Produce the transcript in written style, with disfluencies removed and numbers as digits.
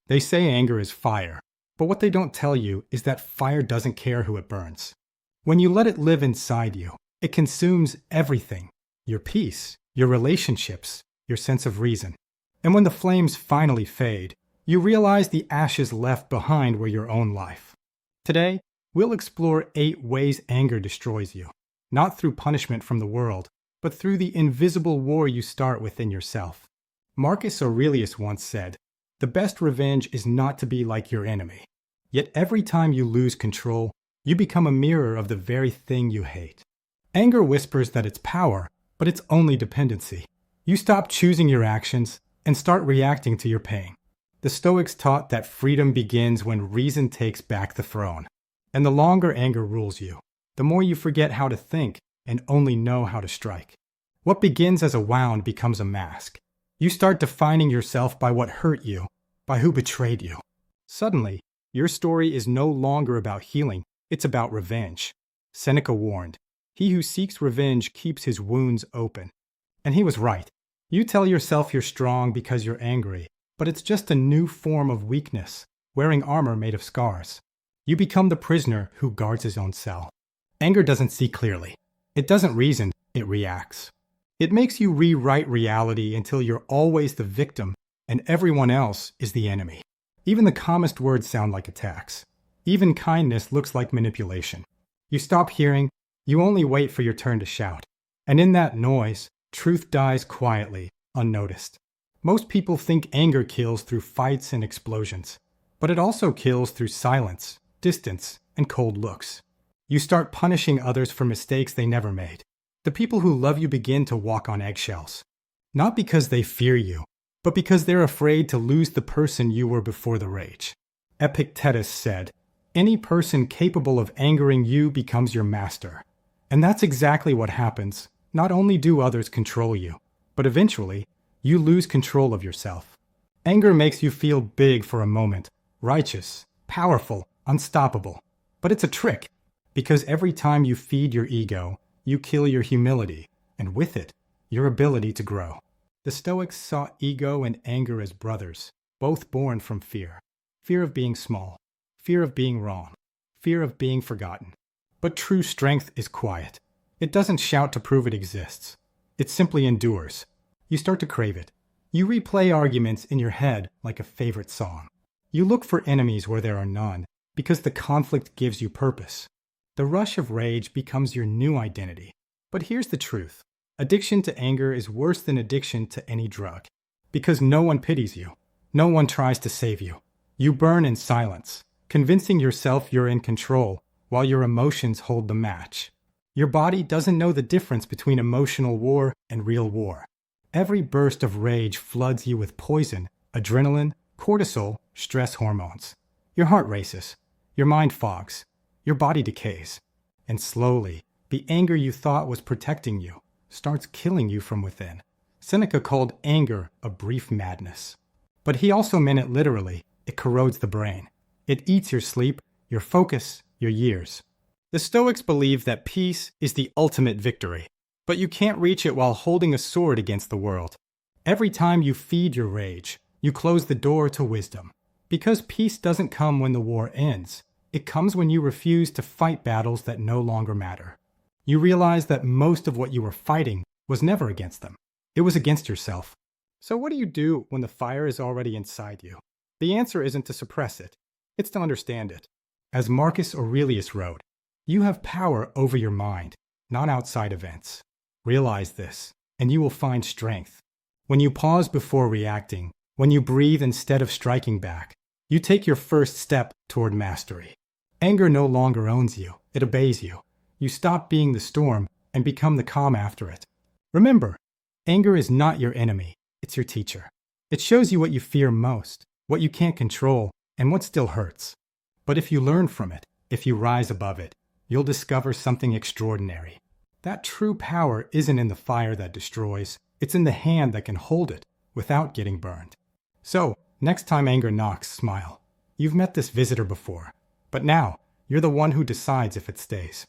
They say anger is fire, but what they don't tell you is that fire doesn't care who it burns. When you let it live inside you, it consumes everything: your peace, your relationships, your sense of reason. And when the flames finally fade, you realize the ashes left behind were your own life. Today, we'll explore 8 ways anger destroys you, not through punishment from the world, but through the invisible war you start within yourself. Marcus Aurelius once said, "The best revenge is not to be like your enemy." Yet every time you lose control, you become a mirror of the very thing you hate. Anger whispers that it's power, but it's only dependency. You stop choosing your actions and start reacting to your pain. The Stoics taught that freedom begins when reason takes back the throne. And the longer anger rules you, the more you forget how to think and only know how to strike. What begins as a wound becomes a mask. You start defining yourself by what hurt you, by who betrayed you. Suddenly, your story is no longer about healing, it's about revenge. Seneca warned, "He who seeks revenge keeps his wounds open." And he was right. You tell yourself you're strong because you're angry, but it's just a new form of weakness, wearing armor made of scars. You become the prisoner who guards his own cell. Anger doesn't see clearly. It doesn't reason, it reacts. It makes you rewrite reality until you're always the victim and everyone else is the enemy. Even the calmest words sound like attacks. Even kindness looks like manipulation. You stop hearing, you only wait for your turn to shout. And in that noise, truth dies quietly, unnoticed. Most people think anger kills through fights and explosions, but it also kills through silence, distance, and cold looks. You start punishing others for mistakes they never made. The people who love you begin to walk on eggshells. Not because they fear you, but because they're afraid to lose the person you were before the rage. Epictetus said, "Any person capable of angering you becomes your master." And that's exactly what happens. Not only do others control you, but eventually, you lose control of yourself. Anger makes you feel big for a moment, righteous, powerful, unstoppable. But it's a trick, because every time you feed your ego, you kill your humility, and with it, your ability to grow. The Stoics saw ego and anger as brothers, both born from fear. Fear of being small, fear of being wrong, fear of being forgotten. But true strength is quiet. It doesn't shout to prove it exists. It simply endures. You start to crave it. You replay arguments in your head like a favorite song. You look for enemies where there are none, because the conflict gives you purpose. The rush of rage becomes your new identity. But here's the truth. Addiction to anger is worse than addiction to any drug. Because no one pities you. No one tries to save you. You burn in silence, convincing yourself you're in control, while your emotions hold the match. Your body doesn't know the difference between emotional war and real war. Every burst of rage floods you with poison, adrenaline, cortisol, stress hormones. Your heart races. Your mind fogs. Your body decays. And slowly, the anger you thought was protecting you starts killing you from within. Seneca called anger a brief madness. But he also meant it literally. It corrodes the brain. It eats your sleep, your focus, your years. The Stoics believe that peace is the ultimate victory, but you can't reach it while holding a sword against the world. Every time you feed your rage, you close the door to wisdom. Because peace doesn't come when the war ends. It comes when you refuse to fight battles that no longer matter. You realize that most of what you were fighting was never against them. It was against yourself. So what do you do when the fire is already inside you? The answer isn't to suppress it. It's to understand it. As Marcus Aurelius wrote, you have power over your mind, not outside events. Realize this, and you will find strength. When you pause before reacting, when you breathe instead of striking back, you take your first step toward mastery. Anger no longer owns you, it obeys you. You stop being the storm and become the calm after it. Remember, anger is not your enemy, it's your teacher. It shows you what you fear most, what you can't control, and what still hurts. But if you learn from it, if you rise above it, you'll discover something extraordinary. That true power isn't in the fire that destroys, it's in the hand that can hold it without getting burned. So, next time anger knocks, smile. You've met this visitor before, but now you're the one who decides if it stays.